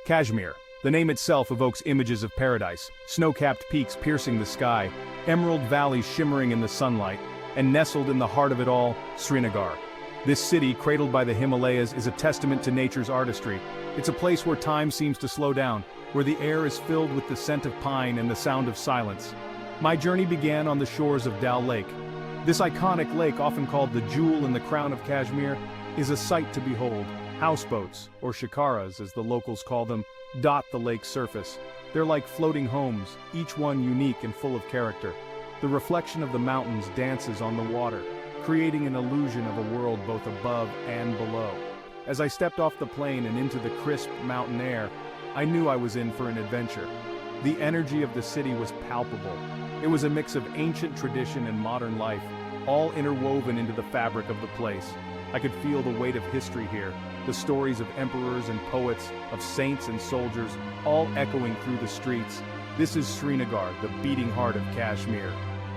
Kashmir. The name itself evokes images of paradise, snow-capped peaks piercing the sky, emerald valleys shimmering in the sunlight, and nestled in the heart of it all, Srinagar. This city, cradled by the Himalayas, is a testament to nature's artistry. It's a place where time seems to slow down, where the air is filled with the scent of pine and the sound of silence. My journey began on the shores of Dal Lake. This iconic lake, often called the jewel in the crown of Kashmir, is a sight to behold. Houseboats, or shikaras as the locals call them, dot the lake's surface. They're like floating homes, each one unique and full of character. The reflection of the mountains dances on the water, creating an illusion of a world both above and below. As I stepped off the plane and into the crisp mountain air, I knew I was in for an adventure. The energy of the city was palpable. It was a mix of ancient tradition and modern life, all interwoven into the fabric of the place. I could feel the weight of history here, the stories of emperors and poets, of saints and soldiers, all echoing through the streets. This is Srinagar, the beating heart of Kashmir.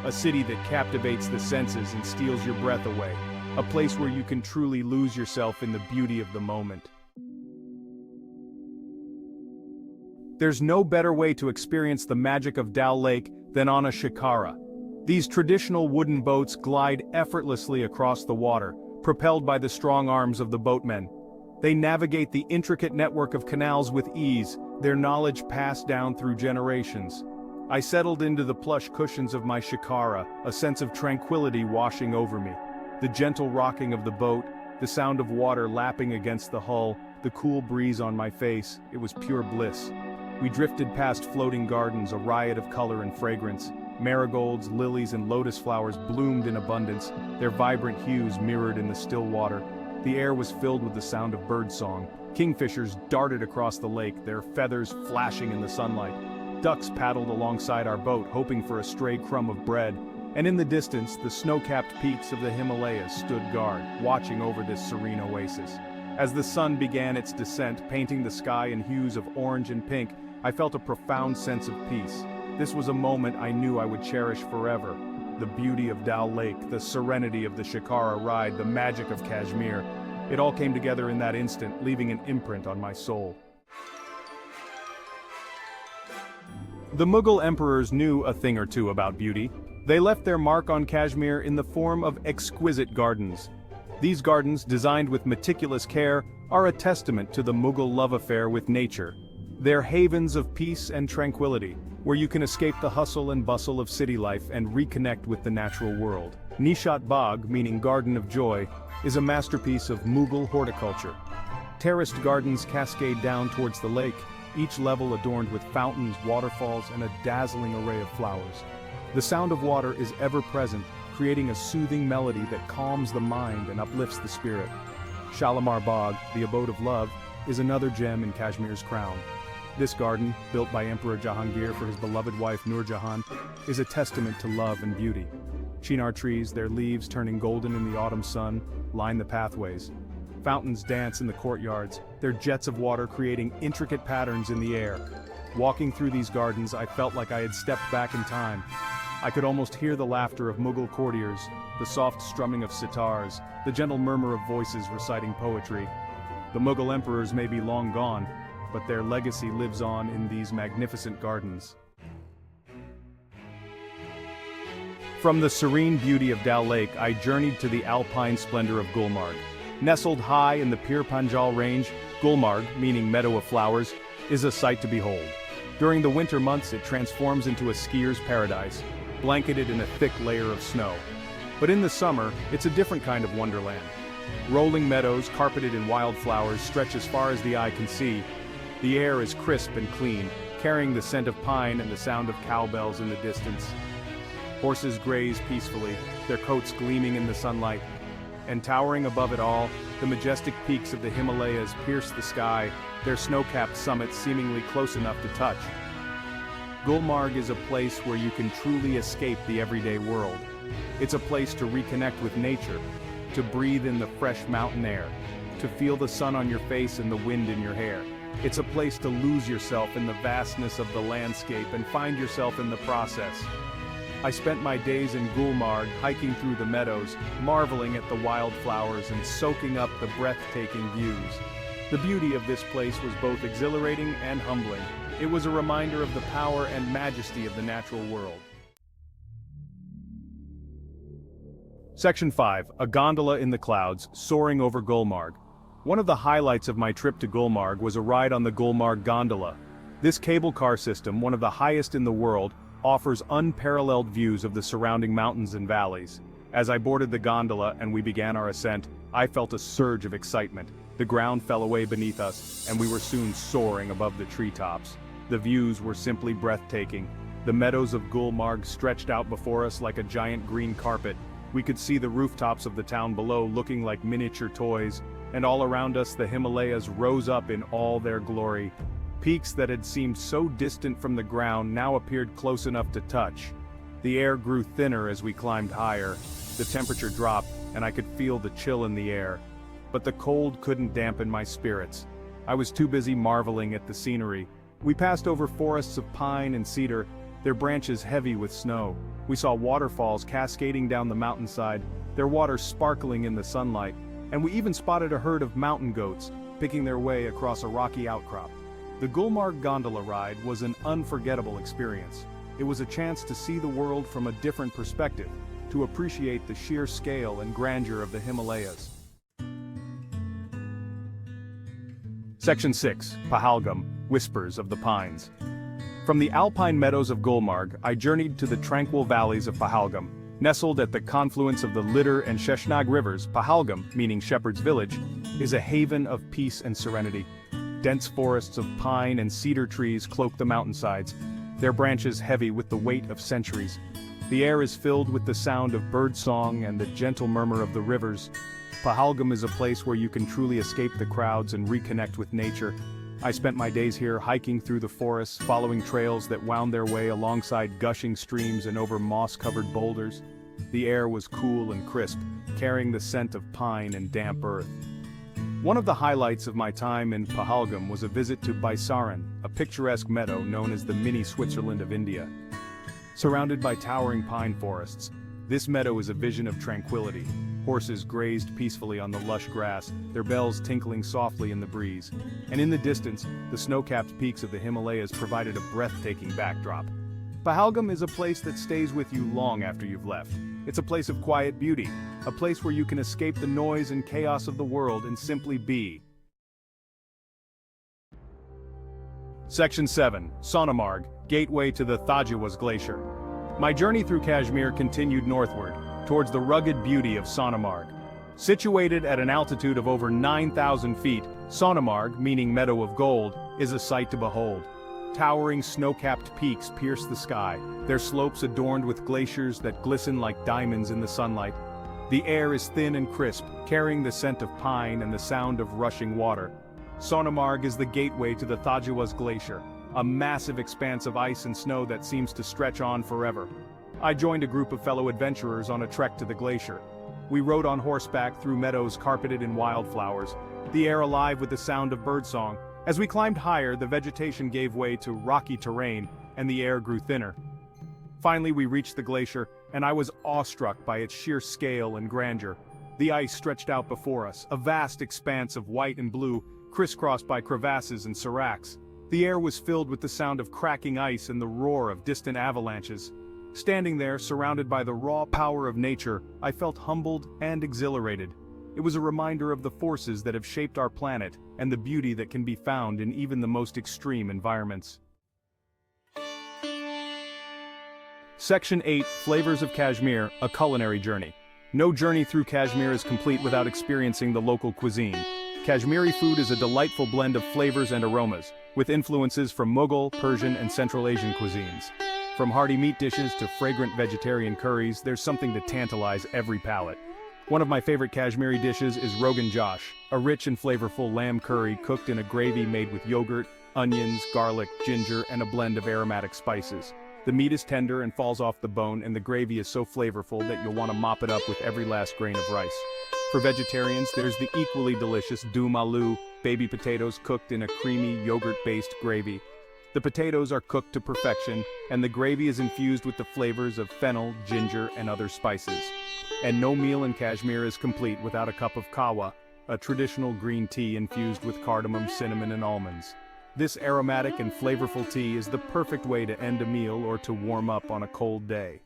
A city that captivates the senses and steals your breath away. A place where you can truly lose yourself in the beauty of the moment. There's no better way to experience the magic of Dal Lake than on a shikara. These traditional wooden boats glide effortlessly across the water, propelled by the strong arms of the boatmen. They navigate the intricate network of canals with ease, their knowledge passed down through generations. I settled into the plush cushions of my shikara, a sense of tranquility washing over me. The gentle rocking of the boat, the sound of water lapping against the hull, the cool breeze on my face, it was pure bliss. We drifted past floating gardens, a riot of color and fragrance. Marigolds, lilies, and lotus flowers bloomed in abundance, their vibrant hues mirrored in the still water. The air was filled with the sound of birdsong. Kingfishers darted across the lake, their feathers flashing in the sunlight. Ducks paddled alongside our boat, hoping for a stray crumb of bread. And in the distance, the snow-capped peaks of the Himalayas stood guard, watching over this serene oasis. As the sun began its descent, painting the sky in hues of orange and pink, I felt a profound sense of peace. This was a moment I knew I would cherish forever. The beauty of Dal Lake, the serenity of the shikara ride, the magic of Kashmir. It all came together in that instant, leaving an imprint on my soul. The Mughal emperors knew a thing or two about beauty. They left their mark on Kashmir in the form of exquisite gardens. These gardens, designed with meticulous care, are a testament to the Mughal love affair with nature. They're havens of peace and tranquility, where you can escape the hustle and bustle of city life and reconnect with the natural world. Nishat Bagh, meaning Garden of Joy, is a masterpiece of Mughal horticulture. Terraced gardens cascade down towards the lake, each level adorned with fountains, waterfalls, and a dazzling array of flowers. The sound of water is ever present, creating a soothing melody that calms the mind and uplifts the spirit. Shalimar Bagh, the abode of love, is another gem in Kashmir's crown. This garden, built by Emperor Jahangir for his beloved wife Nur Jahan, is a testament to love and beauty. Chinar trees, their leaves turning golden in the autumn sun, line the pathways. Fountains dance in the courtyards, their jets of water creating intricate patterns in the air. Walking through these gardens, I felt like I had stepped back in time. I could almost hear the laughter of Mughal courtiers, the soft strumming of sitars, the gentle murmur of voices reciting poetry. The Mughal emperors may be long gone, but their legacy lives on in these magnificent gardens. From the serene beauty of Dal Lake, I journeyed to the alpine splendor of Gulmarg. Nestled high in the Pir Panjal range, Gulmarg, meaning meadow of flowers, is a sight to behold. During the winter months, it transforms into a skier's paradise, blanketed in a thick layer of snow. But in the summer, it's a different kind of wonderland. Rolling meadows, carpeted in wildflowers, stretch as far as the eye can see. The air is crisp and clean, carrying the scent of pine and the sound of cowbells in the distance. Horses graze peacefully, their coats gleaming in the sunlight. And towering above it all, the majestic peaks of the Himalayas pierce the sky, their snow-capped summits seemingly close enough to touch. Gulmarg is a place where you can truly escape the everyday world. It's a place to reconnect with nature, to breathe in the fresh mountain air, to feel the sun on your face and the wind in your hair. It's a place to lose yourself in the vastness of the landscape and find yourself in the process. I spent my days in Gulmarg hiking through the meadows, marveling at the wildflowers and soaking up the breathtaking views. The beauty of this place was both exhilarating and humbling. It was a reminder of the power and majesty of the natural world. Section 5. A gondola in the clouds, soaring over Gulmarg. One of the highlights of my trip to Gulmarg was a ride on the Gulmarg gondola. This cable car system, one of the highest in the world, offers unparalleled views of the surrounding mountains and valleys. As I boarded the gondola and we began our ascent, I felt a surge of excitement. The ground fell away beneath us, and we were soon soaring above the treetops. The views were simply breathtaking. The meadows of Gulmarg stretched out before us like a giant green carpet. We could see the rooftops of the town below looking like miniature toys, and all around us the Himalayas rose up in all their glory. Peaks that had seemed so distant from the ground now appeared close enough to touch. The air grew thinner as we climbed higher. The temperature dropped, and I could feel the chill in the air. But the cold couldn't dampen my spirits. I was too busy marveling at the scenery. We passed over forests of pine and cedar, their branches heavy with snow. We saw waterfalls cascading down the mountainside, their water sparkling in the sunlight, and we even spotted a herd of mountain goats, picking their way across a rocky outcrop. The Gulmarg gondola ride was an unforgettable experience. It was a chance to see the world from a different perspective, to appreciate the sheer scale and grandeur of the Himalayas. Section 6. Pahalgam, Whispers of the Pines. From the alpine meadows of Gulmarg, I journeyed to the tranquil valleys of Pahalgam. Nestled at the confluence of the Lidr and Sheshnag rivers, Pahalgam, meaning shepherd's village, is a haven of peace and serenity. Dense forests of pine and cedar trees cloak the mountainsides, their branches heavy with the weight of centuries. The air is filled with the sound of birdsong and the gentle murmur of the rivers. Pahalgam is a place where you can truly escape the crowds and reconnect with nature. I spent my days here hiking through the forests, following trails that wound their way alongside gushing streams and over moss-covered boulders. The air was cool and crisp, carrying the scent of pine and damp earth. One of the highlights of my time in Pahalgam was a visit to Baisaran, a picturesque meadow known as the mini Switzerland of India. Surrounded by towering pine forests, this meadow is a vision of tranquility. Horses grazed peacefully on the lush grass, their bells tinkling softly in the breeze. And in the distance, the snow-capped peaks of the Himalayas provided a breathtaking backdrop. Pahalgam is a place that stays with you long after you've left. It's a place of quiet beauty, a place where you can escape the noise and chaos of the world and simply be. Section 7. Sonamarg, Gateway to the Thajwas Glacier. My journey through Kashmir continued northward, towards the rugged beauty of Sonamarg. Situated at an altitude of over 9,000 feet, Sonamarg, meaning Meadow of Gold, is a sight to behold. Towering snow-capped peaks pierce the sky, their slopes adorned with glaciers that glisten like diamonds in the sunlight. The air is thin and crisp, carrying the scent of pine and the sound of rushing water. Sonamarg is the gateway to the Thajwas Glacier, a massive expanse of ice and snow that seems to stretch on forever. I joined a group of fellow adventurers on a trek to the glacier. We rode on horseback through meadows carpeted in wildflowers, the air alive with the sound of birdsong. As we climbed higher, the vegetation gave way to rocky terrain, and the air grew thinner. Finally, we reached the glacier, and I was awestruck by its sheer scale and grandeur. The ice stretched out before us, a vast expanse of white and blue, crisscrossed by crevasses and seracs. The air was filled with the sound of cracking ice and the roar of distant avalanches. Standing there, surrounded by the raw power of nature, I felt humbled and exhilarated. It was a reminder of the forces that have shaped our planet and the beauty that can be found in even the most extreme environments. Section 8. Flavors of Kashmir, a culinary journey. No journey through Kashmir is complete without experiencing the local cuisine. Kashmiri food is a delightful blend of flavors and aromas, with influences from Mughal, Persian, and Central Asian cuisines. From hearty meat dishes to fragrant vegetarian curries, there's something to tantalize every palate. One of my favorite Kashmiri dishes is Rogan Josh, a rich and flavorful lamb curry cooked in a gravy made with yogurt, onions, garlic, ginger, and a blend of aromatic spices. The meat is tender and falls off the bone, and the gravy is so flavorful that you'll want to mop it up with every last grain of rice. For vegetarians, there's the equally delicious doom aloo, baby potatoes cooked in a creamy yogurt-based gravy. The potatoes are cooked to perfection, and the gravy is infused with the flavors of fennel, ginger, and other spices. And no meal in Kashmir is complete without a cup of kahwa, a traditional green tea infused with cardamom, cinnamon, and almonds. This aromatic and flavorful tea is the perfect way to end a meal or to warm up on a cold day.